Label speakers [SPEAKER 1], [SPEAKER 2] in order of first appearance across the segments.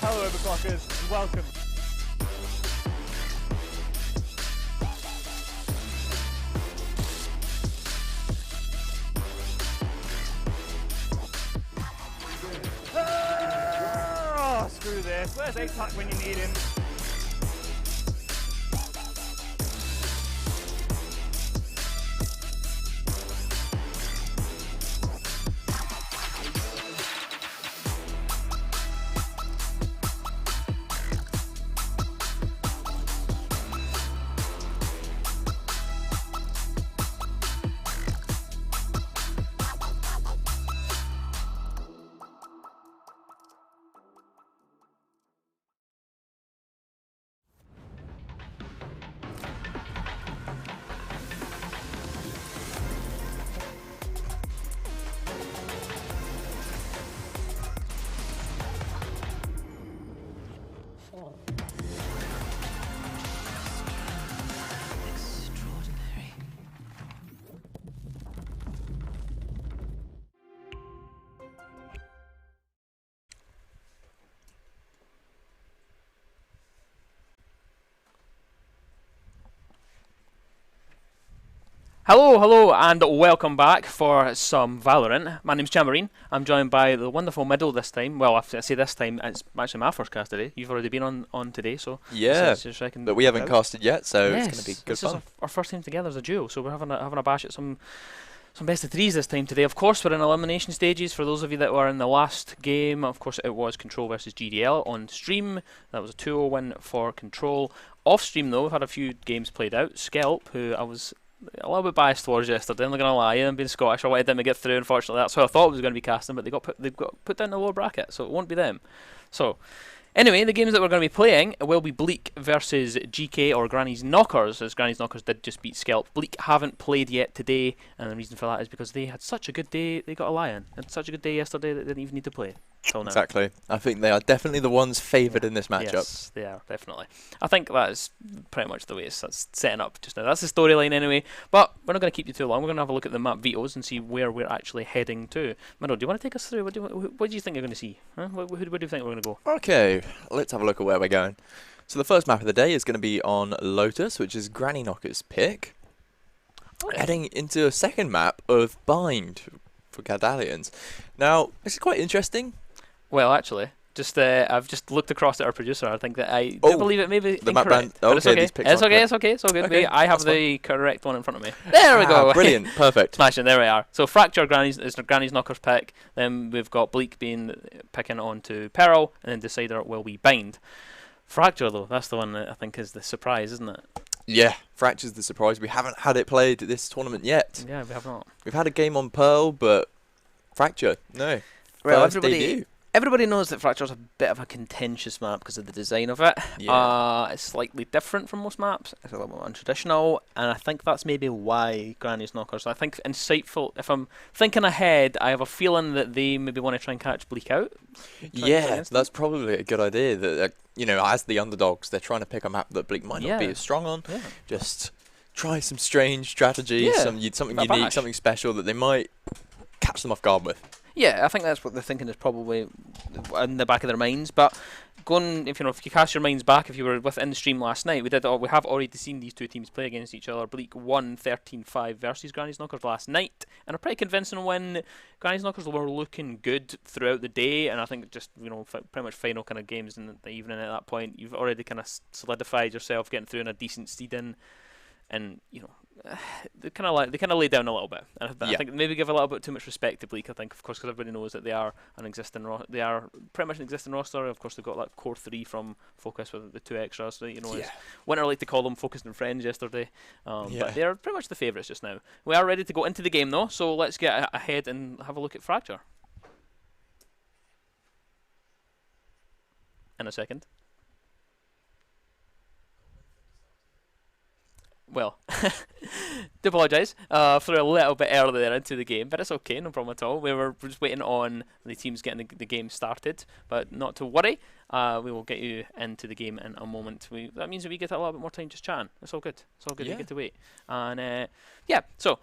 [SPEAKER 1] Hello, Overclockers, and welcome. Oh, screw this. Where's EPIC when you need him? Hello, and welcome back for some Valorant. My name's Jamboree. I'm joined by the wonderful Middle this time. Well, I say this time, it's actually my first cast today. You've already been on today, so
[SPEAKER 2] yeah, but we haven't casted yet, so
[SPEAKER 1] yes,
[SPEAKER 2] it's going to be good fun.
[SPEAKER 1] This is our first time together as a duo, so we're having a bash at some best of threes this time today. Of course, we're in elimination stages. For those of you that were in the last game, of course, it was Control versus GDL on stream. That was a 2-0 win for Control. Off stream, though, we've had a few games played out. Scalp, who I was a little bit biased towards yesterday, I'm not going to lie. I'm being Scottish, I wanted them to get through. Unfortunately, that's who I thought was going to be casting, but they've got put down in the lower bracket, so it won't be them. So, anyway, the games that we're going to be playing will be Bleak versus GK or Granny's Knockers, as Granny's Knockers did just beat Scalp. Bleak haven't played yet today, and the reason for that is because they had such a good day. They got a lion. They had such a good day yesterday that they didn't even need to play. Now.
[SPEAKER 2] Exactly. I think they are definitely the ones favoured in this matchup.
[SPEAKER 1] Yes, they are, definitely. I think that is pretty much the way it's setting up just now. That's the storyline anyway, but we're not going to keep you too long. We're going to have a look at the map vetoes and see where we're actually heading to. Middle, do you want to take us through? What do you think you're going to see? Huh? Where do you think we're going to go?
[SPEAKER 2] Okay, let's have a look at where we're going. So the first map of the day is going to be on Lotus, which is Granny Knocker's pick. Okay. Heading into a second map of Bind for Cadallions. Now, this is quite interesting.
[SPEAKER 1] Well, actually, I've just looked across at our producer. I think that I do believe it may be
[SPEAKER 2] the
[SPEAKER 1] incorrect.
[SPEAKER 2] Map band.
[SPEAKER 1] But it's okay. It's okay. It's all good.
[SPEAKER 2] Okay,
[SPEAKER 1] I have the correct one in front of me. There we go.
[SPEAKER 2] Brilliant. Perfect.
[SPEAKER 1] Smashing. There we are. So Fracture Granny's Knocker's pick. Then we've got Bleak picking on to Peril, and then Decider will be Bind. Fracture, though, that's the one that I think is the surprise, isn't it?
[SPEAKER 2] Yeah, Fracture's the surprise. We haven't had it played at this tournament yet.
[SPEAKER 1] Yeah, we have not.
[SPEAKER 2] We've had a game on Pearl, but Fracture, no.
[SPEAKER 1] Well,
[SPEAKER 2] First debut.
[SPEAKER 1] Everybody knows that Fracture's a bit of a contentious map because of the design of it.
[SPEAKER 2] Yeah.
[SPEAKER 1] It's slightly different from most maps. It's a little more untraditional, and I think that's maybe why Granny's Knockers. I think insightful. If I'm thinking ahead, I have a feeling that they maybe want to try and catch Bleak out.
[SPEAKER 2] Yeah, that's probably a good idea. That as the underdogs, they're trying to pick a map that Bleak might not be as strong on. Yeah. Just try some strange strategy, something unique, something special that they might catch them off guard with.
[SPEAKER 1] Yeah, I think that's what they're thinking is probably in the back of their minds. But if you cast your minds back, if you were within the stream last night, we have already seen these two teams play against each other. Bleak won 13-5 versus Granny's Knockers last night, and a pretty convincing win. Granny's Knockers were looking good throughout the day, and I think just pretty much final kind of games in the evening at that point, you've already kind of solidified yourself getting through in a decent seed in, and they kind of laid down a little bit. And I think maybe give a little bit too much respect to Bleak. I think, of course, because everybody knows that they are they are pretty much an existing roster. Of course, they've got that core 3 from Focus with the 2 extras. So, Winter like to call them Focused and Friends yesterday. But they are pretty much the favourites just now. We are ready to go into the game though, so let's get ahead and have a look at Fracture. In a second. Well, do apologise for a little bit earlier into the game, but it's okay, no problem at all. We were just waiting on the teams getting the game started, but not to worry. We will get you into the game in a moment. That means that we get a little bit more time just chatting. It's all good. It's all good. You get to wait. And so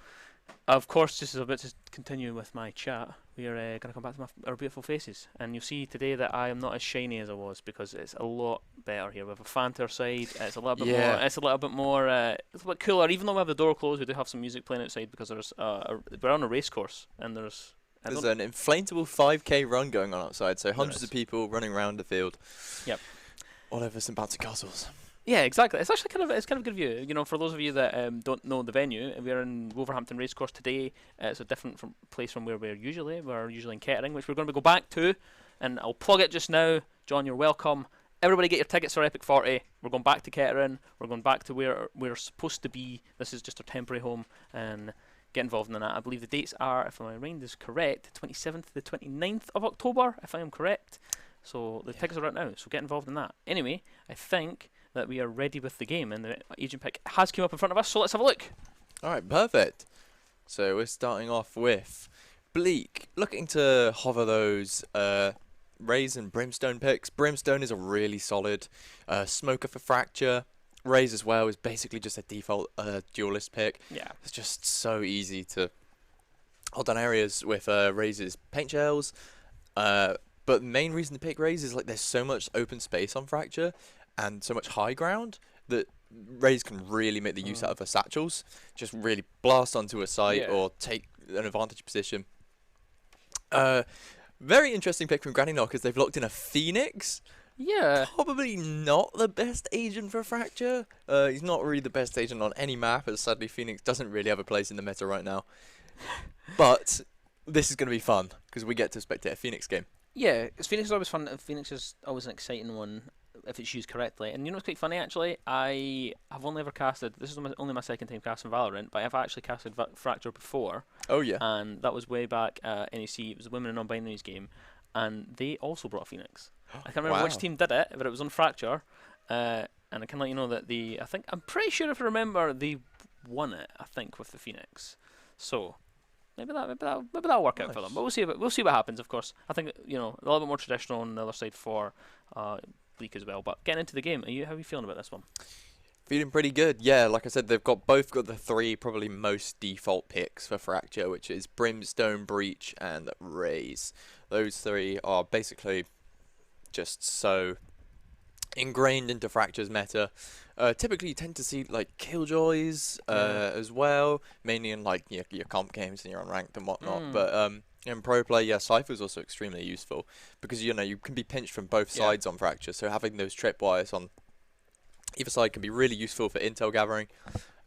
[SPEAKER 1] Of course, just as a bit to continue with my chat, we are going to come back to our beautiful faces, and you'll see today that I am not as shiny as I was because it's a lot better here. We have a fan to our side. It's a little bit more. It's a little bit more. It's a bit cooler. Even though we have the door closed, we do have some music playing outside because there's we're on a race course, and there's
[SPEAKER 2] an inflatable 5k run going on outside, so hundreds of people running around the field.
[SPEAKER 1] Yep.
[SPEAKER 2] All over some bouncy castles.
[SPEAKER 1] Yeah, exactly. It's actually kind of a good view. You know, for those of you that don't know the venue, we're in Wolverhampton Racecourse today. It's a different place from where we're usually. We're usually in Kettering, which we're going to go back to. And I'll plug it just now. John, you're welcome. Everybody get your tickets for EPIC40. We're going back to Kettering. We're going back to where we're supposed to be. This is just our temporary home. And get involved in that. I believe the dates are, if my mind is correct, 27th to the 29th of October, if I am correct. So the tickets are out now, so get involved in that. Anyway, I think that we are ready with the game, and the agent pick has come up in front of us, so let's have a look.
[SPEAKER 2] Alright, perfect. So we're starting off with Bleak, looking to hover those Raze and Brimstone picks. Brimstone is a really solid smoker for Fracture. Raze as well is basically just a default duelist pick.
[SPEAKER 1] Yeah.
[SPEAKER 2] It's just so easy to hold down areas with Raze's paint shells. But the main reason to pick Raze is like there's so much open space on Fracture and so much high ground that Raze can really make the use out of her satchels. Just really blast onto a site or take an advantage position. Very interesting pick from Granny Knockers. They've locked in a Phoenix.
[SPEAKER 1] Yeah.
[SPEAKER 2] Probably not the best agent for Fracture. He's not really the best agent on any map, as sadly Phoenix doesn't really have a place in the meta right now. But this is going to be fun because we get to spectate a Phoenix game.
[SPEAKER 1] Yeah, Phoenix is always fun. Phoenix is always an exciting one if it's used correctly. And you know what's quite funny, actually? I have only ever casted, this is only my second time casting Valorant, but I've actually casted Fracture before.
[SPEAKER 2] Oh, yeah.
[SPEAKER 1] And that was way back at NEC. It was the Women and Non-Binaries game. And they also brought a Phoenix. I can't remember which team did it, but it was on Fracture. And I can let you know that I'm pretty sure if I remember, they won it, I think, with the Phoenix. So maybe that'll work out for them. But we'll see what happens. Of course, I think a little bit more traditional on the other side for Bleak as well. But getting into the game, how are you feeling about this one?
[SPEAKER 2] Feeling pretty good. Yeah, like I said, they've both got the three probably most default picks for Fracture, which is Brimstone, Breach, and Raze. Those three are basically just so ingrained into Fracture's meta. Typically you tend to see like Killjoys as well, mainly in like your comp games and your unranked and whatnot. But in pro play, Cypher's also extremely useful because you can be pinched from both sides on Fracture, so having those tripwires on either side can be really useful for intel gathering.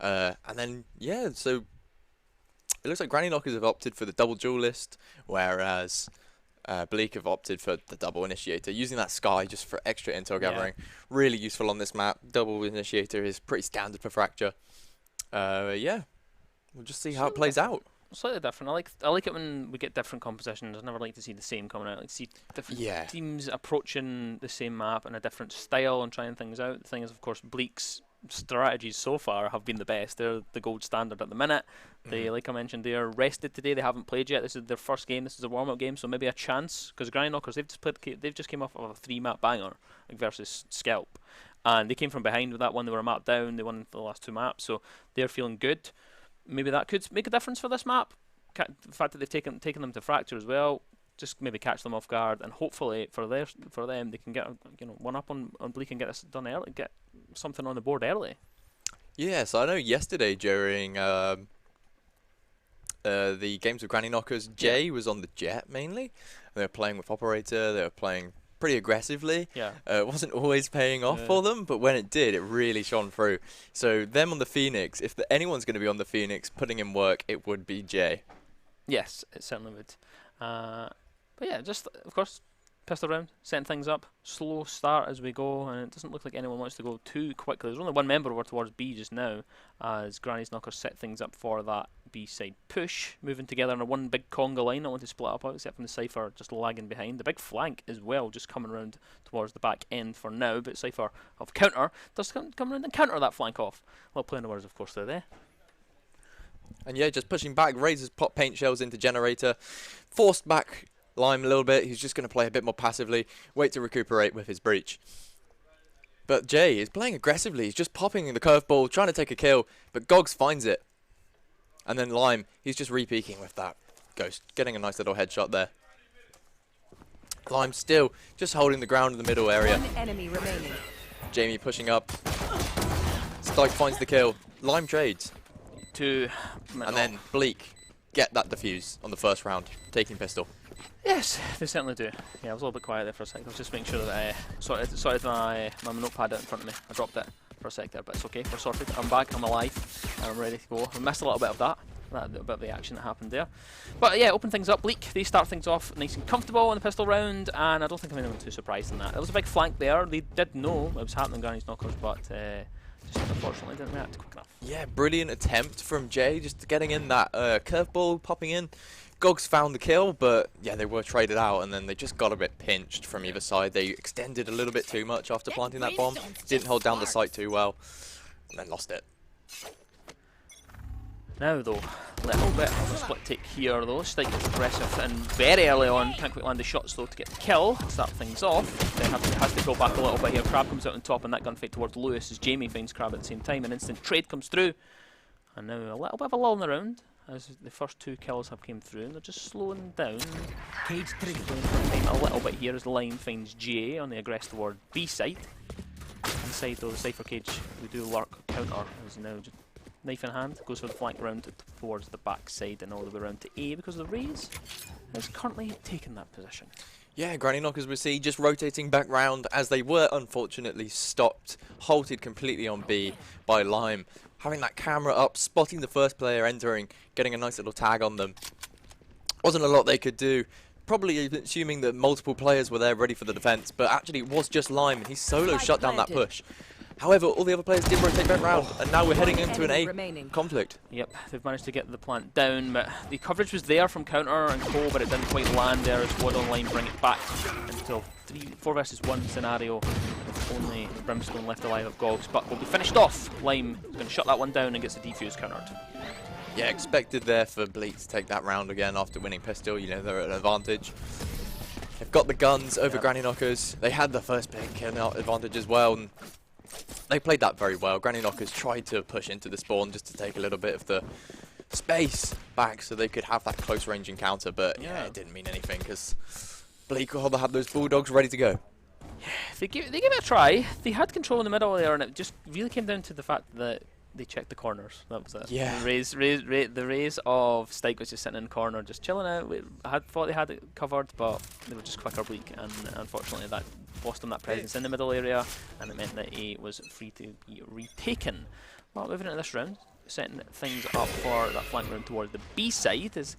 [SPEAKER 2] And then so it looks like Granny Knockers have opted for the double duelist, whereas Bleak have opted for the double initiator, using that sky just for extra intel gathering. Really useful on this map. Double initiator is pretty standard for Fracture. We'll just see how it plays out.
[SPEAKER 1] Slightly different. I like it when we get different compositions. I never like to see the same coming out. I like to see different teams approaching the same map in a different style and trying things out. The thing is, of course, Bleak's strategies so far have been the best. They're the gold standard at the minute. They, like I mentioned, they are rested today. They haven't played yet. This is their first game. This is a warm-up game, so maybe a chance. Because Granny Knockers, they've just came off of a 3-map banger versus Scalp, and they came from behind with that one. They were a map down. They won the last 2 maps, so they're feeling good. Maybe that could make a difference for this map. The fact that they've taken them to Fracture as well, just maybe catch them off guard, and hopefully for them they can get one up on Bleak and get this done early, get something on the board early. Yeah,
[SPEAKER 2] so I know yesterday during the games of Granny Knockers, Jay was on the Jet mainly. They were playing with Operator. They were playing pretty aggressively. It wasn't always paying off for them, but when it did, it really shone through. So them on the Phoenix, if anyone's going to be on the Phoenix putting in work, it would be Jay.
[SPEAKER 1] Yes, it certainly would. But yeah, just of course pistol round, setting things up, slow start as we go, and it doesn't look like anyone wants to go too quickly. There's only one member over towards B just now, as Granny's Knockers set things up for that B side push, moving together in a one big conga line. I want to split up out, except from the Cypher just lagging behind. The big flank as well, just coming around towards the back end for now, but Cypher of counter does come around and counter that flank off. Well, playing the words, of course, they're there.
[SPEAKER 2] And just pushing back, Razor's pop paint shells into Generator, forced back Lime a little bit. He's just going to play a bit more passively, wait to recuperate with his breach. But Jay is playing aggressively. He's just popping the curveball, trying to take a kill, but Gogs finds it. And then Lime, he's just re-peeking with that Ghost, getting a nice little headshot there. Lime still just holding the ground in the middle area.
[SPEAKER 3] One enemy remaining.
[SPEAKER 2] Jamie pushing up. Stike finds the kill. Lime trades. And then Bleak get that defuse on the first round, taking pistol.
[SPEAKER 1] Yes, they certainly do. Yeah, I was a little bit quiet there for a second. I was just making sure that I sorted my notepad out in front of me. I dropped it for a sec there, but it's okay. We're sorted. I'm back. I'm alive. And I'm ready to go. I missed a little bit of that bit of the action that happened there. But yeah, open things up. Bleak, they start things off nice and comfortable in the pistol round, and I don't think I'm anyone too surprised in that. There was a big flank there. They did know it was happening, Granny's Knockers, but just unfortunately didn't react quick enough.
[SPEAKER 2] Yeah, brilliant attempt from Jay, just getting in that curveball, popping in. Gogs found the kill, but yeah, they were traded out, and then they just got a bit pinched from either side. They extended a little bit too much after planting that bomb, didn't hold down the site too well, and then lost it.
[SPEAKER 1] Now though, a little bit of a split take here though. Stike gets aggressive and very early on, can't quite land the shots though to get the kill, start things off. Then has to pull back a little bit here. Crab comes out on top, and that gunfight towards Lewis as Jamie finds Crab at the same time. An instant trade comes through, and now a little bit of a lull in the round as the first two kills have came through, and they're just slowing down.
[SPEAKER 3] Cage 3.
[SPEAKER 1] A little bit here as Line finds Jay on the aggress toward B side. Inside though, the Cypher Cage, we do lurk counter as now just knife in hand, goes for the flank round towards the back side and all the way around to A because the Raze has currently taken that position.
[SPEAKER 2] Yeah, Granny Knockers we see just rotating back round as they were unfortunately stopped, halted completely on B by Lime. Having that camera up, spotting the first player entering, getting a nice little tag on them. Wasn't a lot they could do. Probably assuming that multiple players were there ready for the defense, but actually it was just Lime and he solo shut down that push. However, all the other players did rotate back round, and now we're heading into an A conflict.
[SPEAKER 1] Yep, they've managed to get the plant down, but the coverage was there from Counter and Co, but it didn't quite land there as Wood Online bring it back until 4 versus 1 scenario with only Brimstone left alive of Gogs, but will be finished off. Lime is going to shut that one down and gets the defuse countered.
[SPEAKER 2] Yeah, expected there for Bleak to take that round again after winning pistol. You know, they're at an advantage. They've got the guns over Granny Knockers. They had the first pick kill advantage as well. And they played that very well. Granny Knockers tried to push into the spawn just to take a little bit of the space back so they could have that close range encounter, but yeah, it didn't mean anything because Bleak rather had those Bulldogs ready to go.
[SPEAKER 1] Yeah, they gave it a try. They had control in the middle there, and it just really came down to the fact that they checked the corners. That was it.
[SPEAKER 2] Yeah.
[SPEAKER 1] The Raze of Stike was just sitting in the corner, just chilling out. I thought they had it covered, but they were just quicker Bleak, and unfortunately that lost them that presence in the middle area, and it meant that A was free to be retaken. Well, moving into this round, setting things up for that flank round towards the B side is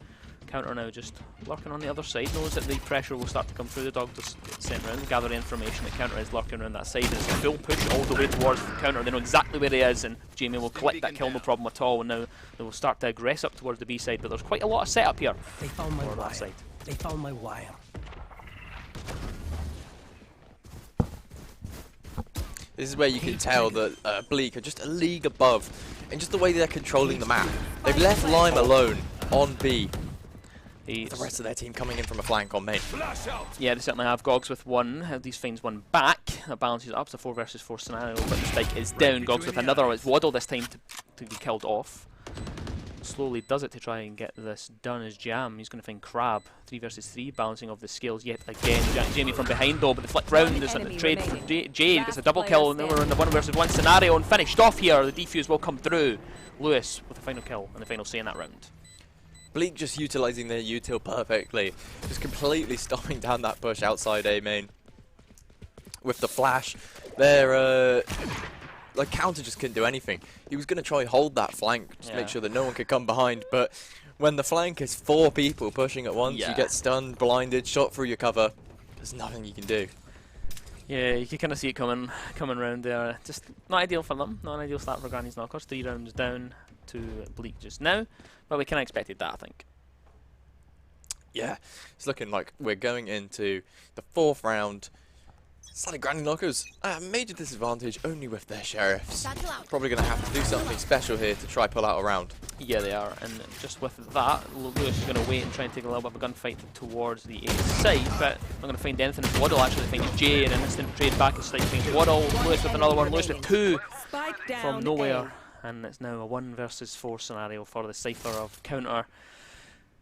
[SPEAKER 1] Counter now just lurking on the other side, knows that the pressure will start to come through. The dog just gets sent round, gather the information that Counter is lurking around that side, and it's a full push all the way towards Counter. They know exactly where he is, and Jamie will collect that kill, no problem at all, and now they will start to aggress up towards the B side, but there's quite a lot of setup here.
[SPEAKER 3] They found my wire. They found my wire.
[SPEAKER 2] This is where you can tell that Bleak are just a league above in just the way they're controlling the map. They've left Lime alone on B. The rest of their team coming in from a flank on main.
[SPEAKER 1] Yeah, they certainly have. Gogs with one. These finds one back. That balances it up. It's a 4 versus 4 scenario, but the Stike is down. Gogs with another. It's Waddle this time to be killed off. Slowly does it to try and get this done as Jam. He's going to find Crab. 3 versus 3, balancing of the skills yet again. Jamie from behind though, but the flick round is a trade for Jay. Gets a double kill, and then we're in the 1 versus 1 scenario and finished off here. The defuse will come through. Lewis with the final kill and the final say in that round.
[SPEAKER 2] Bleak just utilising their util perfectly, just completely stopping down that push outside A main. With the flash, their like counter just couldn't do anything. He was going to try hold that flank, just make sure that no one could come behind, but when the flank is 4 people pushing at once, you get stunned, blinded, shot through your cover. There's nothing you can do.
[SPEAKER 1] Yeah, you can kind of see it coming around there. Just not ideal for them, not an ideal start for Granny's Knockers. 3 rounds down to Bleak just now, but we kind of expected that, I think.
[SPEAKER 2] Yeah, it's looking like we're going into the 4th round. Slightly Granny Knockers at a major disadvantage only with their sheriffs. Probably going to have to do something special here to try pull out a round.
[SPEAKER 1] Yeah, they are, and just with that, Lewis is going to wait and try and take a little bit of a gunfight towards the A side, but I'm going to find anything as Waddle actually finds Jay, and an instant trade back and Stike finds Waddle. Lewis with another one, Lewis with 2 from nowhere. and it's now a 1 versus 4 scenario for the Cypher of Counter.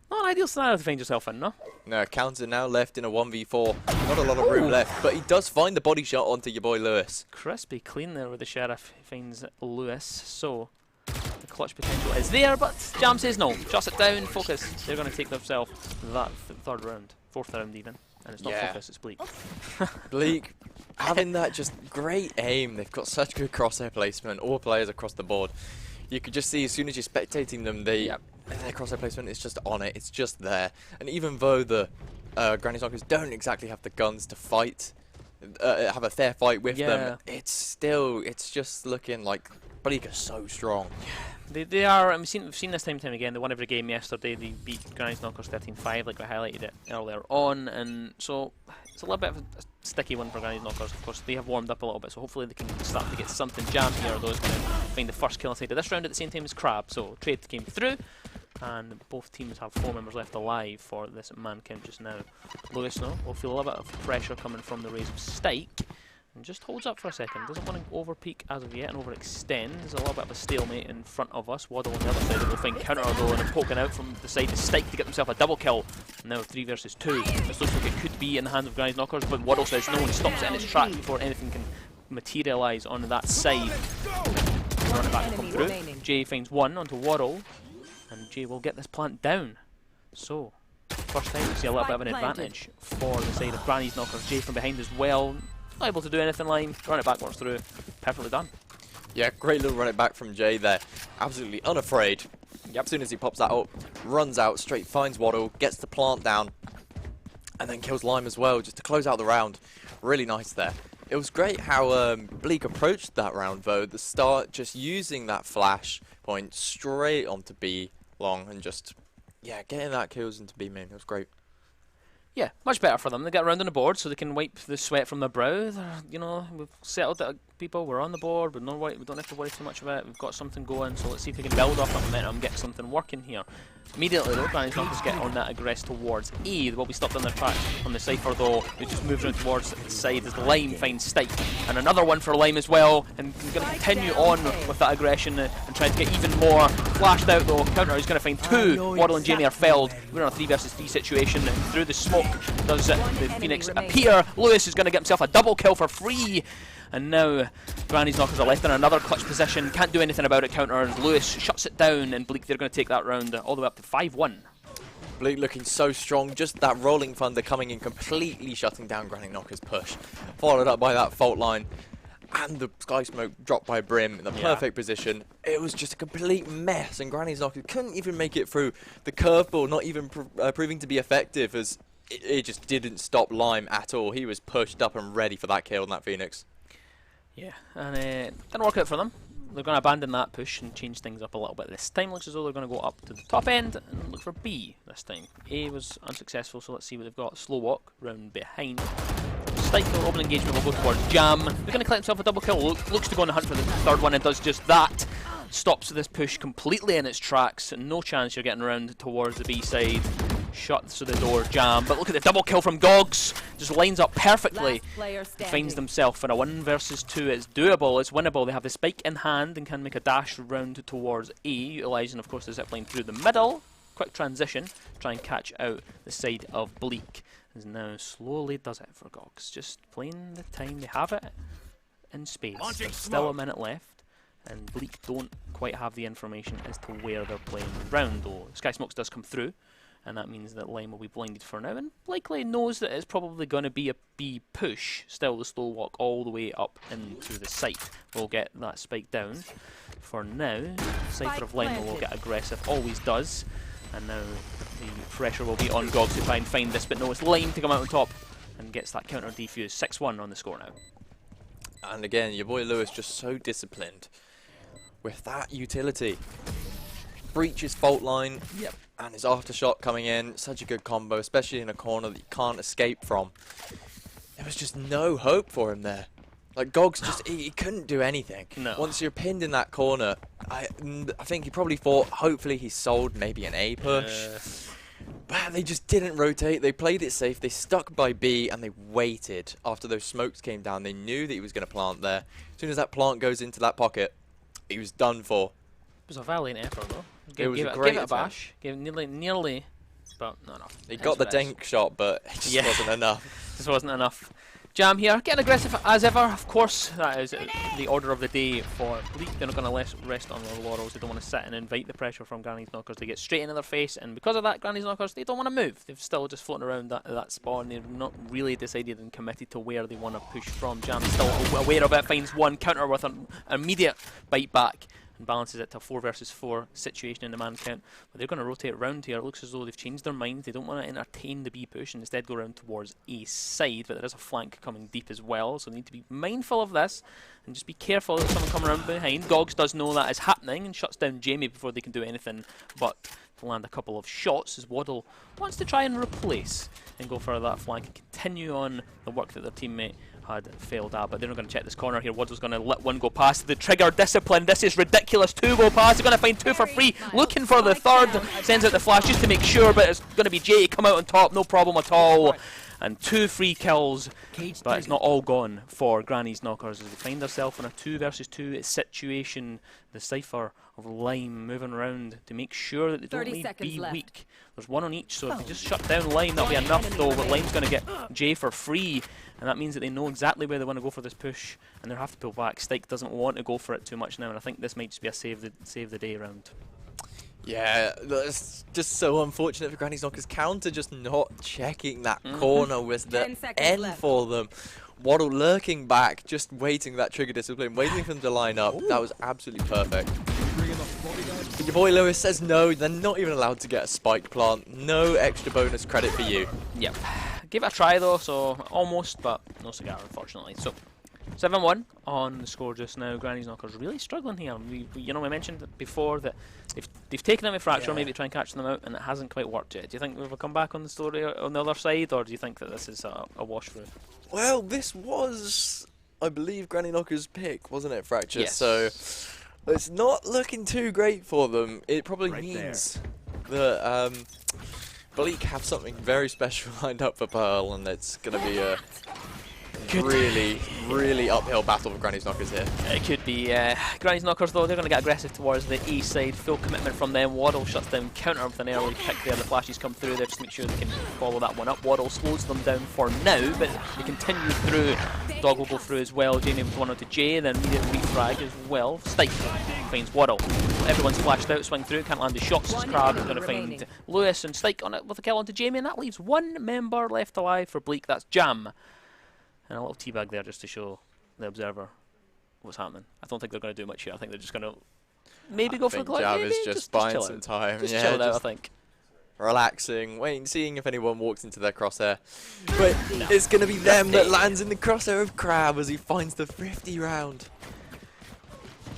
[SPEAKER 1] Not an ideal scenario to find yourself in, no?
[SPEAKER 2] No, Counter now left in a 1v4. Not a lot of room left, but he does find the body shot onto your boy Lewis.
[SPEAKER 1] Crispy clean there with the Sheriff. He finds Lewis, so the clutch potential is there, but Jam says no. Shuts it down, focus. They're going to take themselves that third round, fourth round even. And it's not focus, it's Bleak.
[SPEAKER 2] Bleak having that just great aim. They've got such good crosshair placement, all players across the board. You could just see as soon as you're spectating them, their crosshair placement is just on it, it's just there. And even though the Granny Knockers don't exactly have the guns to fight, have a fair fight with them, it's just looking like Bleak are so strong.
[SPEAKER 1] They are, and we've seen this time and time again. They won every game yesterday. They beat Granny's Knockers 13-5, like we highlighted it earlier on, and so it's a little bit of a sticky one for Granny's Knockers. Of course, they have warmed up a little bit, so hopefully they can start to get something jammed here. Those going to find the first kill inside of this round at the same time as Crab. So trade came through, and both teams have 4 members left alive for this man count just now. Lewis, no, will feel a little bit of pressure coming from the raise of Stike. And just holds up for a second, doesn't want to over-peak as of yet and overextend. There's a little bit of a stalemate in front of us. Waddle on the other side will find Counter though, and poking out from the side of Stike to get himself a double kill. Now 3 versus 2. This looks like it could be in the hands of Granny's Knockers, but Waddle says no, and stops it in its track before anything can materialise on that side. Run it back and come through. Jay finds 1 onto Waddle, and Jay will get this plant down. So, first time we see a little bit of an advantage for the side of Granny's Knockers. Jay from behind as well. Not able to do anything, Lime. Run it backwards through. Perfectly done. Yeah,
[SPEAKER 2] great little run it back from Jay there. Absolutely unafraid. As soon as he pops that up, runs out, straight finds Waddle, gets the plant down, and then kills Lime as well, just to close out the round. Really nice there. It was great how Bleak approached that round, though. The start, just using that flash point straight onto B long and just, getting that kills into B main. It was great.
[SPEAKER 1] Yeah, much better for them. They get around on the board so they can wipe the sweat from their brow. You know, we've settled that people, we're on the board, we don't have to worry too much about it. We've got something going, so let's see if we can build off that momentum, get something working here. Immediately though, Granny's Knockers get on that aggress towards E. They will be stopped on their track on the Cypher though. They just move around towards the side as Lime finds Stike. And another one for Lime as well. And he's going to continue on with that aggression and try to get even more. Flashed out though, Counter is going to find 2. Waddle and Jamie are felled. We're in a 3 versus 3 situation. And through the smoke does the Phoenix appear. Lewis is going to get himself a double kill for free. And now Granny's Knockers are left in another clutch position. Can't do anything about it, Counter. Lewis shuts it down, and Bleak, they're going to take that round all the way up to 5-1.
[SPEAKER 2] Bleak looking so strong. Just that rolling thunder coming in, completely shutting down Granny Knockers' push. Followed up by that fault line. And the Sky Smoke dropped by Brim in the perfect position. It was just a complete mess, and Granny's Knockers couldn't even make it through. The curveball not even proving to be effective, as it just didn't stop Lime at all. He was pushed up and ready for that kill on that Phoenix.
[SPEAKER 1] Yeah, and didn't work out for them. They're going to abandon that push and change things up a little bit this time. Looks as though they're going to go up to the top end and look for B this time. A was unsuccessful, so let's see what they've got. Slow walk round behind. Cycle, open engagement will go towards Jam. They're going to collect himself a double kill. Looks to go on the hunt for the third one and does just that. Stops this push completely in its tracks. No chance you're getting around towards the B side. Shuts the door, Jam. But look at the double kill from Gogs. Just lines up perfectly. Finds themselves in a 1 versus 2. It's doable, it's winnable. They have the spike in hand and can make a dash round towards A, utilising, of course, the zipline through the middle. Quick transition. Try and catch out the side of Bleak. As now slowly does it for Gogs. Just playing the time. They have it in space. There's still a minute left. And Bleak don't quite have the information as to where they're playing round, though. Sky Smokes does come through. And that means that Lime will be blinded for now, and likely knows that it's probably going to be a B push. Still the slow walk all the way up into the site. We'll get that spike down. For now, Cypher of Lime will get aggressive, always does. And now the pressure will be on Gogs to try and find this, but no, it's Lime to come out on top and gets that counter defused. 6-1 on the score now.
[SPEAKER 2] And again, your boy Lewis just so disciplined with that utility. Breaches fault line.
[SPEAKER 1] Yep.
[SPEAKER 2] And his aftershock coming in, such a good combo, especially in a corner that you can't escape from. There was just no hope for him there. Like, Gogs just, he couldn't do anything.
[SPEAKER 1] No.
[SPEAKER 2] Once you're pinned in that corner, I think he probably thought, hopefully he sold maybe an A push. But they just didn't rotate, they played it safe, they stuck by B, and they waited. After those smokes came down, they knew that he was going to plant there. As soon as that plant goes into that pocket, he was done for.
[SPEAKER 1] It was a valiant effort though.
[SPEAKER 2] It was a
[SPEAKER 1] gave
[SPEAKER 2] great
[SPEAKER 1] it a
[SPEAKER 2] attempt.
[SPEAKER 1] bash. Gave it nearly, but not enough.
[SPEAKER 2] He
[SPEAKER 1] It
[SPEAKER 2] got
[SPEAKER 1] is
[SPEAKER 2] the
[SPEAKER 1] what it is.
[SPEAKER 2] dink shot, but it just
[SPEAKER 1] Yeah.
[SPEAKER 2] wasn't enough.
[SPEAKER 1] This wasn't enough. Jam here, getting aggressive as ever. Of course, that is the order of the day for Bleak. They're not going to rest on their laurels. They don't want to sit and invite the pressure from Granny's Knockers. They get straight into their face, and because of that, Granny's Knockers, they don't want to move. They've still just floating around that spot, and they're not really decided and committed to where they want to push from. Jam is still aware of it, finds one counter with an immediate bite back, and balances it to a 4 versus 4 situation in the man count. But they're going to rotate around here. It looks as though they've changed their minds. They don't want to entertain the B push and instead go around towards A side, but there is a flank coming deep as well, so they need to be mindful of this and just be careful that someone coming around behind. Gogs does know that is happening and shuts down Jamie before they can do anything but to land a couple of shots as Waddle wants to try and replace and go for that flank and continue on the work that their teammate had failed at, but they're not going to check this corner here. Waddle's going to let one go past. The trigger discipline. This is ridiculous. 2 go past. They're going to find 2 for free. Looking for the third. Sends out the flash just to make sure, but it's going to be Jay come out on top. No problem at all. And 2 free kills, but it's not all gone for Granny's Knockers as they find themselves in a 2 versus 2 situation. The Cypher of Lime moving around to make sure that they don't leave B weak. There's 1 on each, so if they just shut down Lime, that'll be enough though, but Lime's going to get Jay for free, and that means that they know exactly where they want to go for this push, and they'll have to pull back. Stike doesn't want to go for it too much now, and I think this might just be a save the day round.
[SPEAKER 2] Yeah, that's just so unfortunate for Granny's Knockers. Counter just not checking that corner was the end
[SPEAKER 4] left.
[SPEAKER 2] for them. Waddle lurking back, just waiting that trigger discipline, waiting for them to line up. That was absolutely perfect. But your boy Lewis says no, they're not even allowed to get a spike plant. No extra bonus credit for you.
[SPEAKER 1] Yep. Give it a try though, so almost, but no cigar unfortunately. So 7-1 on the score just now. Granny's Knockers really struggling here. We mentioned before that they've taken them with Fracture, maybe to try and catch them out, and it hasn't quite worked yet. Do you think we've come back on the story on the other side, or do you think that this is a wash through?
[SPEAKER 2] Well, this was, I believe, Granny Knockers' pick, wasn't it, Fracture?
[SPEAKER 1] Yes.
[SPEAKER 2] So it's not looking too great for them. It probably means that Bleak have something very special lined up for Pearl, and it's going to be a really uphill battle for Granny's Knockers here.
[SPEAKER 1] It could be. Granny's Knockers though, they're going to get aggressive towards the A side. Full commitment from them. Waddle shuts down counter with an early pick there. The flashes come through there just to make sure they can follow that one up. Waddle slows them down for now, but they continue through. Dog will go through as well. Jamie with one onto Jay, then immediate refrag as well. Stike finds Waddle. Everyone's flashed out, swing through, can't land the shots. Crab is going to find Lewis and Stike on it with a kill onto Jamie, and that leaves 1 member left alive for Bleak. That's Jam. And a little teabag there just to show the observer what's happening. I don't think they're going to do much here. I think they're just going to maybe go for the
[SPEAKER 2] I think Jam is just buying
[SPEAKER 1] chill
[SPEAKER 2] some
[SPEAKER 1] out.
[SPEAKER 2] time.
[SPEAKER 1] Just
[SPEAKER 2] Yeah,
[SPEAKER 1] chill out, I
[SPEAKER 2] just
[SPEAKER 1] think.
[SPEAKER 2] relaxing, waiting, seeing if anyone walks into their crosshair. But it's going to be them that lands in the crosshair of Crab as he finds the 50 round.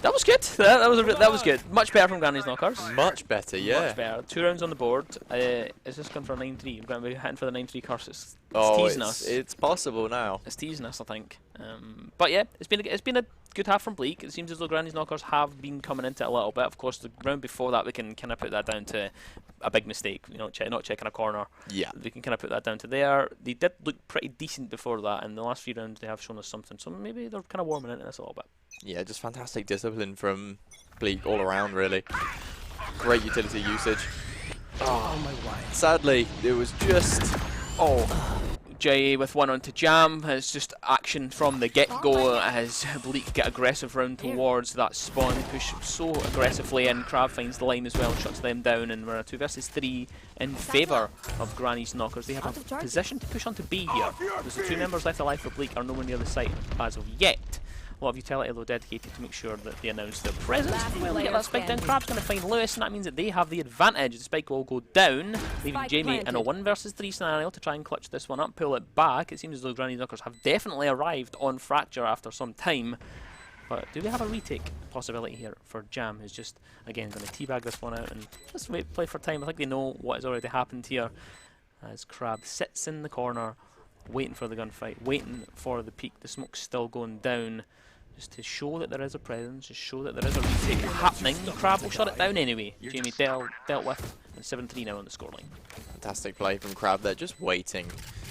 [SPEAKER 1] That was good. That was good. Much better from Granny's Knockers.
[SPEAKER 2] Much better, yeah.
[SPEAKER 1] Much better. 2 rounds on the board. Is this going for a 9-3? We're going to be hitting for the 9-3 curse. It's teasing us.
[SPEAKER 2] It's possible now.
[SPEAKER 1] It's teasing us, I think. But yeah, it's been a good half from Bleak. It seems as though Granny's Knockers have been coming into it a little bit. Of course, the round before that, we can kind of put that down to a big mistake. Not checking a corner.
[SPEAKER 2] Yeah.
[SPEAKER 1] We can kind of put that down to there. They did look pretty decent before that, and the last few rounds they have shown us something. So maybe they're kind of warming into this a little bit.
[SPEAKER 2] Yeah, just fantastic discipline from Bleak all around, really. Great utility usage. Sadly, it was just...
[SPEAKER 1] Jay with one onto Jam. It's just action from the get-go as Bleak get aggressive round towards that spawn. They push so aggressively in. Crab finds the Lime as well and shuts them down, and we're a 2 versus 3 in favour of Granny's Knockers. They have a position to push onto B here. There's the 2 members left alive for Bleak are nowhere near the site as of yet. A lot of utility though dedicated to make sure that they announce their presence. We'll get that spike down. Crab's going to find Lewis, and that means that they have the advantage. The spike will go down, leaving Jamie in a 1 versus 3 scenario to try and clutch this one up, pull it back. It seems as though Granny Knockers have definitely arrived on Fracture after some time. But do we have a retake possibility here for Jam, who's just, again, going to teabag this one out and just wait, play for time. I think they know what has already happened here as Crab sits in the corner, waiting for the gunfight, waiting for the peak. The smoke's still going down. Just to show that there is a presence, just show that there is a retake happening. Crab will shut it down anyway. Jamie dealt with, and 7-3 now on the scoreline.
[SPEAKER 2] Fantastic play from Crab there, just waiting,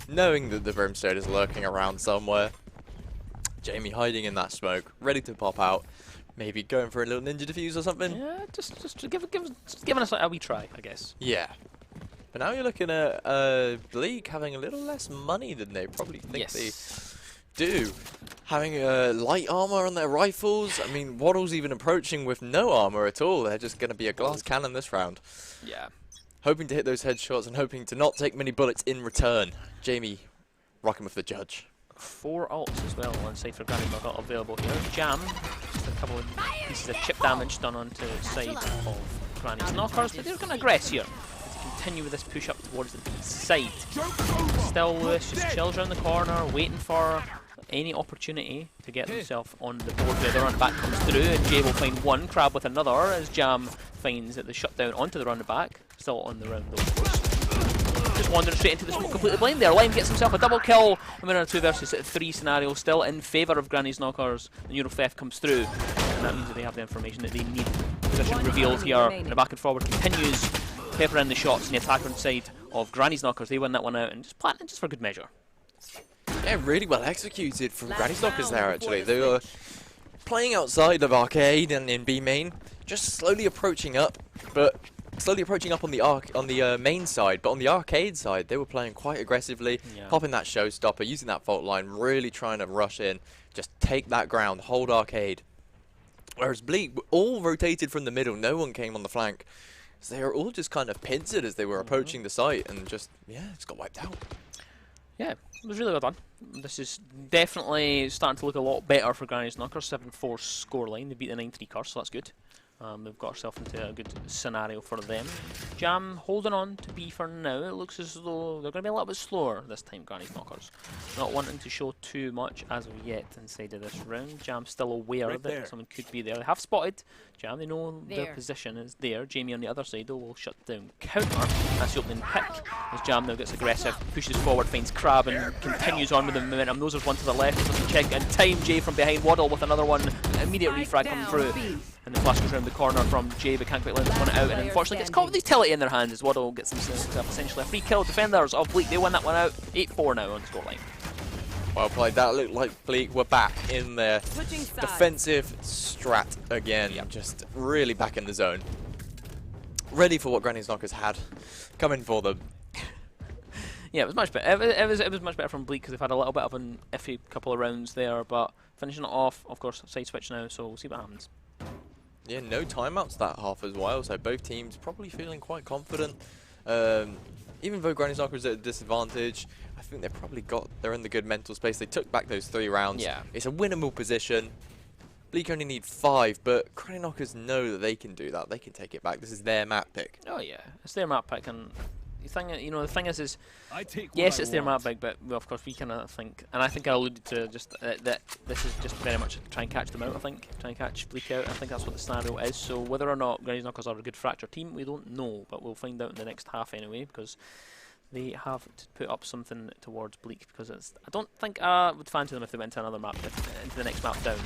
[SPEAKER 2] knowing that the Brimstone is lurking around somewhere. Jamie hiding in that smoke, ready to pop out. Maybe going for a little ninja defuse or something.
[SPEAKER 1] Yeah, just giving us a wee try, I guess.
[SPEAKER 2] Yeah. But now you're looking at Bleak having a little less money than they probably think they do. Having light armor on their rifles. I mean, Waddle's even approaching with no armor at all. They're just going to be a glass cannon this round.
[SPEAKER 1] Yeah.
[SPEAKER 2] Hoping to hit those headshots and hoping to not take many bullets in return. Jamie rocking with the judge.
[SPEAKER 1] 4 ults as well on side for Granny Knockout available here. Jam, just a couple of pieces of chip damage done onto the side of Granny's Knockers, but they're going to aggress here to continue with this push up towards the B side. Still Lewis just chills around the corner, waiting for any opportunity to get himself on the board where the run back comes through, and Jay will find one, Crab with another, as Jam finds that the shutdown onto the run back, still on the round though, of course. Just wandering straight into the smoke, completely blind there. Lime gets himself a double kill. I'm in a 2 versus 3 scenario, still in favour of Granny's Knockers. The Neural Theft comes through, and that means that they have the information that they need. Position revealed here, and the back and forward continues. Pepper in the shots on the attacker side of Granny's Knockers. They win that one out, and just planting just for good measure.
[SPEAKER 2] Yeah, really well executed from Granny's Knockers there, actually. They were playing outside of arcade and in B main, just slowly approaching up, but slowly approaching up on the main side, but on the arcade side, they were playing quite aggressively, popping that showstopper, using that fault line, really trying to rush in, just take that ground, hold arcade. Whereas Bleak all rotated from the middle, no one came on the flank. So they were all just kind of pincered as they were approaching the site, and just, yeah, just got wiped out.
[SPEAKER 1] Yeah, it was really well done. This is definitely starting to look a lot better for Granny's Knockers. 7-4 scoreline. They beat the 9-3 curse, so that's good. They've got ourselves into a good scenario for them. Jam holding on to B for now. It looks as though they're going to be a little bit slower this time, Granny's Knockers. Not wanting to show too much as of yet inside of this round. Jam's still aware that someone could be there. They have spotted Jam. They know their position is there. Jamie on the other side though will shut down counter. That's the opening pick. As Jam now gets aggressive, pushes forward, finds Crab and continues on with the momentum. Those are one to the left. Doesn't check in time. Jay from behind. Waddle with another one. An immediate refrag coming through. And the flash goes around the corner from Jay, but can't quite let this one out, and unfortunately gets caught with utility in their hands as Waddle gets himself essentially a free kill. Defenders of Bleak, they win that one out. 8-4 now on the scoreline.
[SPEAKER 2] Well played. That looked like Bleak were back in their defensive strat again. Just really back in the zone. Ready for what Granny's Knockers had coming for them.
[SPEAKER 1] Yeah, it was much better. It was much better from Bleak because they've had a little bit of an iffy couple of rounds there, but finishing it off, of course, side switch now, so we'll see what happens.
[SPEAKER 2] Yeah, no timeouts that half as well, so both teams probably feeling quite confident. Even though Granny's Knockers are at a disadvantage, I think they're in the good mental space. They took back those 3 rounds. Yeah. It's a winnable position. Bleak only need 5, but Granny Knockers know that they can do that. They can take it back. This is their map pick.
[SPEAKER 1] Oh yeah, it's their map pick, and the thing is yes, it's their map pick, but well, of course we kind of think, and I think I alluded to just that this is just very much try and catch them out. I think try and catch Bleak out. I think that's what the scenario is. So whether or not Granny's Knockers are a good fracture team, we don't know, but we'll find out in the next half anyway, because they have to put up something towards Bleak, because I don't think I would fancy them if they went to another map, into the next map down.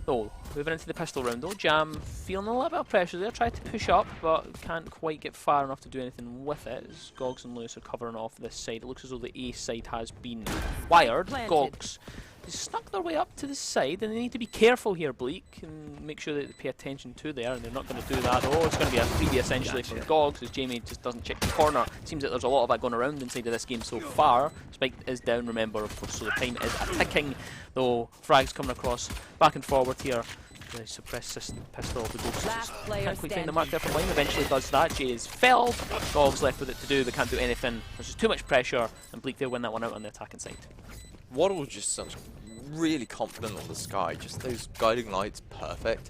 [SPEAKER 1] Oh, moving into the pistol round though, Jam feeling a little bit of pressure there, tried to push up but can't quite get far enough to do anything with it as Gogs and Lewis are covering off this side. It looks as though the A side has been wired. Gogs has snuck their way up to the side, and they need to be careful here, Bleak, and make sure that they pay attention to there, and they're not going to do that. Oh, it's going to be a freebie essentially for Gogs as Jamie just doesn't check the corner. Seems that there's a lot of that going around inside of this game so far. Spike is down, remember, of course, so the time is ticking, though frags coming across back and forward here. The suppressed pistol of the Ghost can't quite find the mark there from Lime. Eventually does that. Jay is felled. Gogs left with it to do, but can't do anything. There's just too much pressure, and Bleak they'll win that one out on the attacking side.
[SPEAKER 2] Waddle was just such really confident on the sky, just those guiding lights, perfect.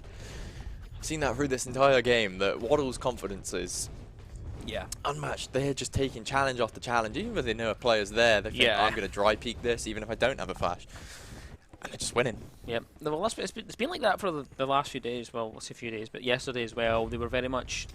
[SPEAKER 2] I've seen that through this entire game, that Waddle's confidence is unmatched. They're just taking challenge after challenge, even though they know a player's there, they think, I'm going to dry peek this, even if I don't have a flash. And they're just winning. Yep.
[SPEAKER 1] Well, it's been like that for the last few days, well, we'll say a few days, but yesterday as well, they were very much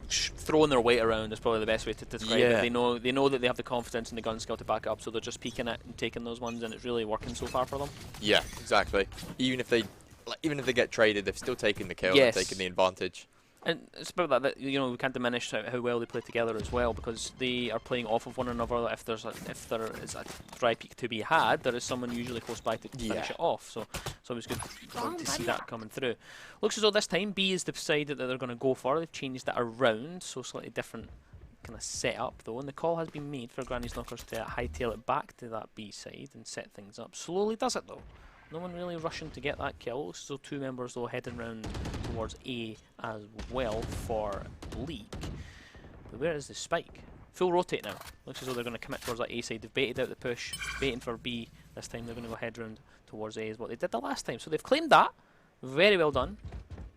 [SPEAKER 1] throwing their weight around is probably the best way to describe it. They know that they have the confidence and the gun skill to back up, so they're just peeking it and taking those ones, and it's really working so far for them.
[SPEAKER 2] Yeah, exactly. Even if they get traded, they've still taken the kill and taken the advantage.
[SPEAKER 1] And it's about that you know, we can't diminish how well they play together as well, because they are playing off of one another. If there is a try peak to be had, there is someone usually close by to finish it off. So it's always good to see that coming through. Looks as though this time B is the side that they're going to go for. They've changed it around, so slightly different kind of setup though, and the call has been made for Granny's Knockers to hightail it back to that B side and set things up. Slowly does it though. No one really rushing to get that kill, so 2 members though heading round towards A as well for Bleak. But where is the spike? Full rotate now. Looks as though they're going to commit towards that A side. They've baited out the push, baiting for B. This time they're going to go head round towards A, is what they did the last time. So they've claimed that. Very well done.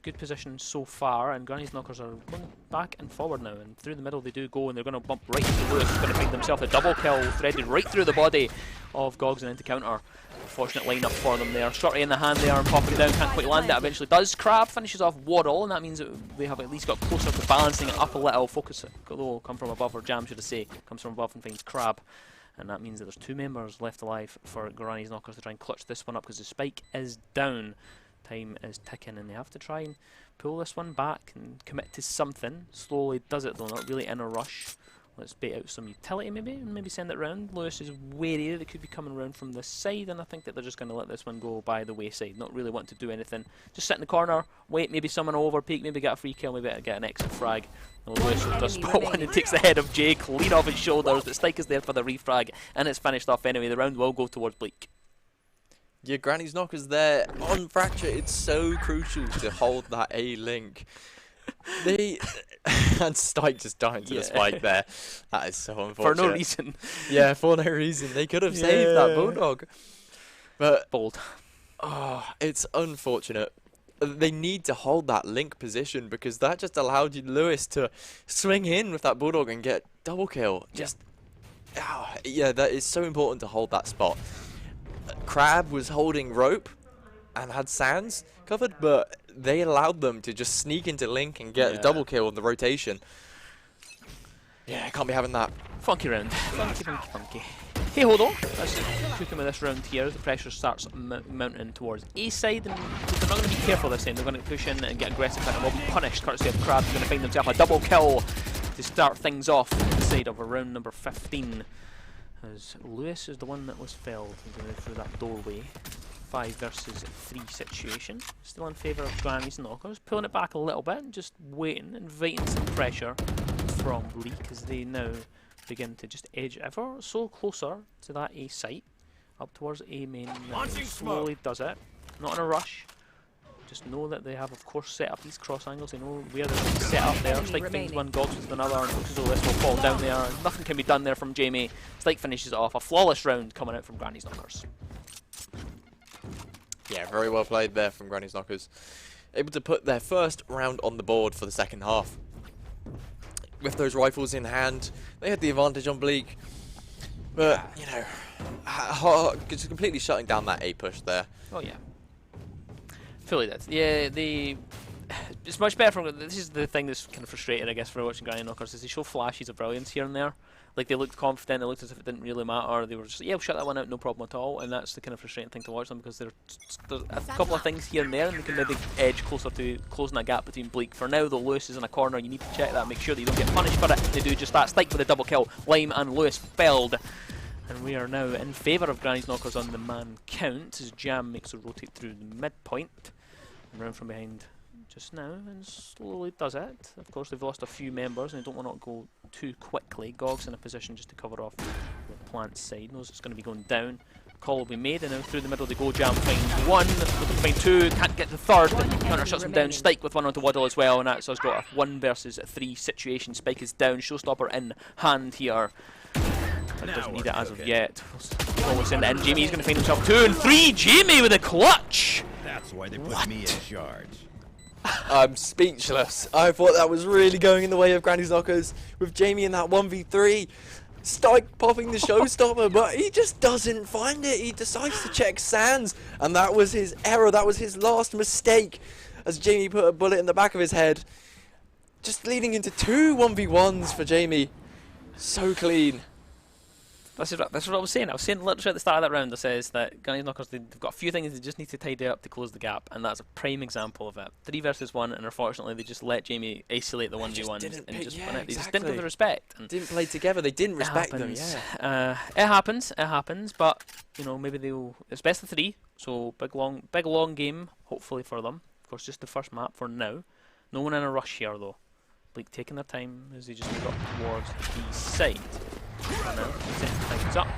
[SPEAKER 1] Good position so far, and Granny's Knockers are going back and forward now, and through the middle they do go, and they're going to bump right into Lewis. He's going to find himself a double kill threaded right through the body of Gogs and into counter. Fortunate lineup for them there. Shorty in the hand there and popping it down, can't quite land it, eventually does. Crab finishes off Waddle, and that means that they have at least got closer to balancing it up a little. Focus though, come from above, or Jam should I say, comes from above and finds Crab. And that means that there's 2 members left alive for Granny's Knockers to try and clutch this one up, because the spike is down. Time is ticking, and they have to try and pull this one back and commit to something. Slowly does it though, not really in a rush. Let's bait out some utility maybe, and maybe send it round. Lewis is wary that they could be coming round from this side, and I think that they're just going to let this one go by the wayside. Not really want to do anything. Just sit in the corner, wait, maybe someone will overpeak, maybe get a free kill, maybe get an exit frag. And Lewis does spot one and takes the head of Jay clean off his shoulders, but Stike is there for the refrag, and it's finished off anyway. The round will go towards Bleak.
[SPEAKER 2] Yeah, Granny's Knockers there on Fracture. It's so crucial to hold that A link. And Stike just dying to the spike there. That is so unfortunate.
[SPEAKER 1] For no reason.
[SPEAKER 2] Yeah, for no reason. They could have saved that Bulldog. But
[SPEAKER 1] bold.
[SPEAKER 2] Oh, it's unfortunate. They need to hold that link position, because that just allowed Lewis to swing in with that Bulldog and get double kill. Yeah, that is so important to hold that spot. Crab was holding rope and had Sands covered, but they allowed them to just sneak into link and get a double kill on the rotation. Yeah, I can't be having that.
[SPEAKER 1] Funky round. Funky. Hey, hold on. Let's just cook him with this round here as the pressure starts mounting towards A side, and they're not going to be careful this time. They're going to push in and get aggressive, and will be punished courtesy of Crab. He's going to find himself a double kill to start things off on the side of a round number 15. As Lewis is the one that was felled through that doorway. 5 versus 3 situation. Still in favour of Granny's Knockers. Pulling it back a little bit and just waiting, inviting some pressure from Bleak as they now begin to just edge ever so closer to that A site. Up towards A main. Slowly does it. Not in a rush. Just know that they have, of course, set up these cross angles. They know where they're set up there. Stike finds one, Gogs with another, and looks as though this will fall down there. Nothing can be done there from Jamie. Stike finishes it off. A flawless round coming out from Granny's Knockers.
[SPEAKER 2] Yeah, very well played there from Granny's Knockers. Able to put their first round on the board for the second half. With those rifles in hand, they had the advantage on Bleak. But, you know, just completely shutting down that A push there.
[SPEAKER 1] Oh, yeah. Fully did. Yeah, it's much better from. This is the thing that's kind of frustrating, I guess, for watching Granny Knockers, is they show flashes of brilliance here and there. Like, they looked confident, it looked as if it didn't really matter. They were just, yeah, we'll shut that one out, no problem at all. And that's the kind of frustrating thing to watch them, because there's a couple of things here and there, and they can maybe edge closer to closing that gap between Bleak. For now, though, Lewis is in a corner. You need to check that, make sure that you don't get punished for it. They do just that. Stike with a double kill. Lime and Lewis felled. And we are now in favour of Granny's Knockers on the man count, as Jam makes a rotate through the midpoint. And round from behind just now, and slowly does it. Of course, they've lost a few members, and they don't want to go too quickly. Gog's in a position just to cover off the plant side. Knows it's going to be going down. Call will be made, and now through the middle they go. Jam finds one, looking to find 2, can't get the third. Counter shuts him down. Stike with one onto Waddle as well, and that's us got a 1 versus 3 situation. Spike is down. Showstopper in hand here. But doesn't need it as of yet. Almost in the end. Jamie's going to find himself 2 and 3. Jamie with a clutch.
[SPEAKER 4] That's why they put me in charge.
[SPEAKER 2] I'm speechless. I thought that was really going in the way of Granny's Knockers with Jamie in that 1v3. Stike popping the showstopper, but he just doesn't find it. He decides to check Sands, and that was his error. That was his last mistake, as Jamie put a bullet in the back of his head. Just leading into 2 1v1s for Jamie. So clean.
[SPEAKER 1] This is what I was saying. I was saying literally at the start of that round. I says that Granny's Knockers, they've got a few things they just need to tidy up to close the gap, and that's a prime example of it. 3 versus 1, and unfortunately they just let Jamie isolate the 1v1s and just win it. They just didn't give the respect. And
[SPEAKER 2] didn't play together. They didn't respect them. Yeah.
[SPEAKER 1] It happens. But you know, maybe they'll. It's best of 3, so big long game. Hopefully for them. Of course, just the first map for now. No one in a rush here though. Bleak taking their time as they just move up towards the side. And now, setting things up.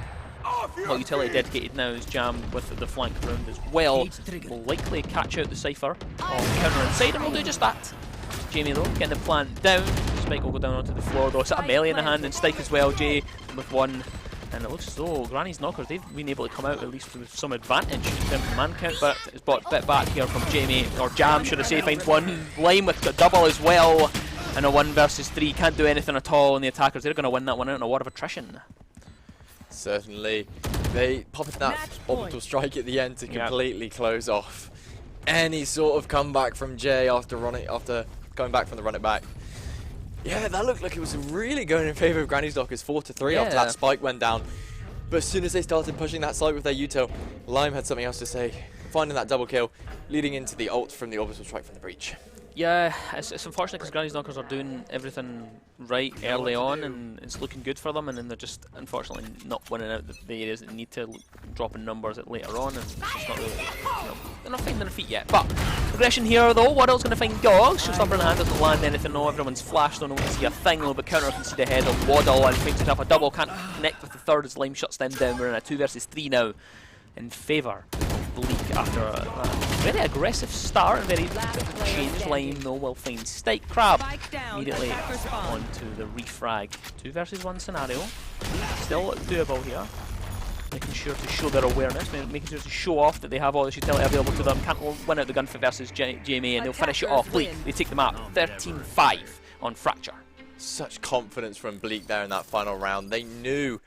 [SPEAKER 1] Well, utility dedicated now is Jam with the flank round as well. Will likely catch out the Cypher on counter inside, and will do just that. Jamie though, getting the plant down. Spike will go down onto the floor though. It's a melee in the hand, and Stike as well. Jay with 1. And it looks as though Granny's Knockers, they've been able to come out at least with some advantage in terms of man count, but it's brought a bit back here from Jamie, or Jam should I say, finds 1. Lime with a double as well. And a 1 versus 3, can't do anything at all, and the attackers, they're going to win that one out in a war of attrition.
[SPEAKER 2] Certainly. They popped that orbital strike at the end to completely close off any sort of comeback from Jay after going back from the run it back. Yeah, that looked like it was really going in favour of Granny's Knockers 4-3 after that spike went down. But as soon as they started pushing that side with their util, Lime had something else to say, finding that double kill, leading into the ult from the orbital strike from the breach.
[SPEAKER 1] Yeah, it's unfortunate because Granny's Knockers are doing everything right early on, and it's looking good for them, and then they're just unfortunately not winning out the areas that they need to, dropping numbers at later on, and it's just not really, they're not finding their feet yet. But progression here though, Waddle's going to find Dogs. Showstopper in the hand, doesn't land anything, no, everyone's flashed, don't see a thing, but Counter can see the head of Waddle and finds himself a double, can't connect with the third as Lime shuts them down. We're in a 2 versus 3 now in favour of Bleak after a very aggressive start and very changed. Lime though will find Stike. Crab immediately onto the refrag. 2 versus 1 scenario. Still doable here. Making sure to show their awareness, making sure to show off that they have all this utility available to them. Can't win out the gunfight versus Jamie, and they'll finish it off. Bleak, they take the map 13-5 on Fracture.
[SPEAKER 2] Such confidence from Bleak there in that final round. They knew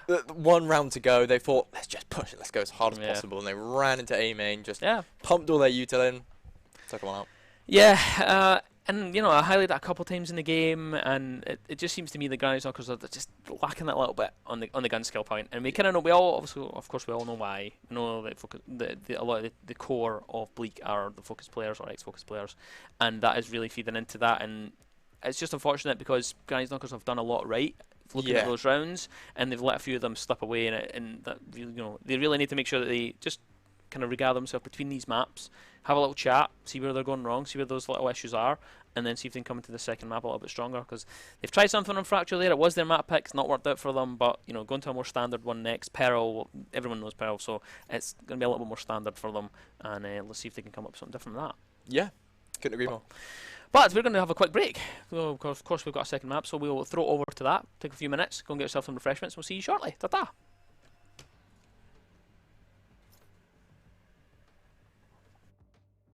[SPEAKER 2] that 1 round to go. They thought, let's just push it, let's go as hard as possible. And they ran into A main, just pumped all their util in, took them out.
[SPEAKER 1] Yeah, and you know, I highlighted that a couple of times in the game, and it just seems to me the Granny's Knockers are just lacking that little bit on the gun skill point. And we kind of know, we all know why. We know that a lot of the core of Bleak are the focus players or ex-focus players, and that is really feeding into that. And it's just unfortunate because Granny's Knockers have done a lot right looking at those rounds, and they've let a few of them slip away, and that really, you know, they really need to make sure that they just kind of regard themselves between these maps, have a little chat, see where they're going wrong, see where those little issues are, and then see if they can come into the second map a little bit stronger, because they've tried something on Fracture there. It was their map pick, it's not worked out for them, but you know, going to a more standard one next. Peril, everyone knows Peril, so it's going to be a little bit more standard for them, and let's see if they can come up with something different than that.
[SPEAKER 2] Yeah, couldn't agree more.
[SPEAKER 1] But we're going to have a quick break. So of course we've got a second map, so we'll throw it over to that, take a few minutes, go and get yourself some refreshments. We'll see you shortly. Ta-ta!